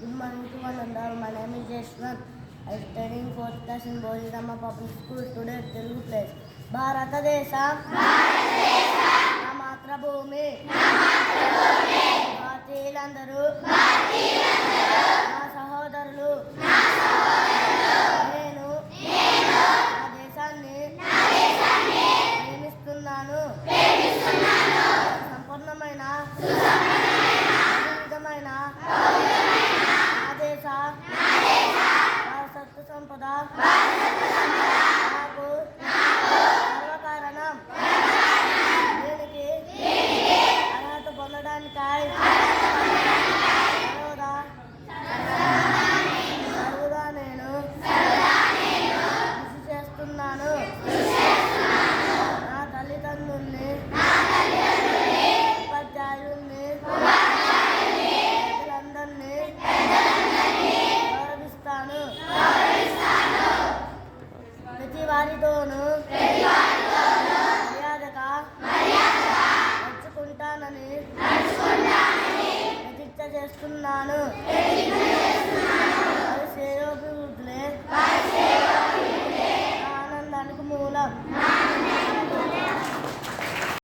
Good morning to one and all. My name is Yashwant. I am studying 4th class in Bojidamma Public School. Today Telugu place. భారతదేశం నా మాతృభూమి భారతీయులందరూ నా సహోదరులు నేను నా దేశాన్ని ప్రేమిస్తున్నాను. సంపూర్ణమైన వారసత్వ సంపద నాకు గర్వకారణం. దీనికి అర్హత పొందడానికై సర్వదా నేను కృషి చేస్తున్నాను. నా తల్లిదండ్రుల్ని ఉపాధ్యాయుల్ని ప్రతి వారితోనూ మర్యాదగా నడుచుకుంటానని ప్రతిజ్ఞ చేస్తున్నాను.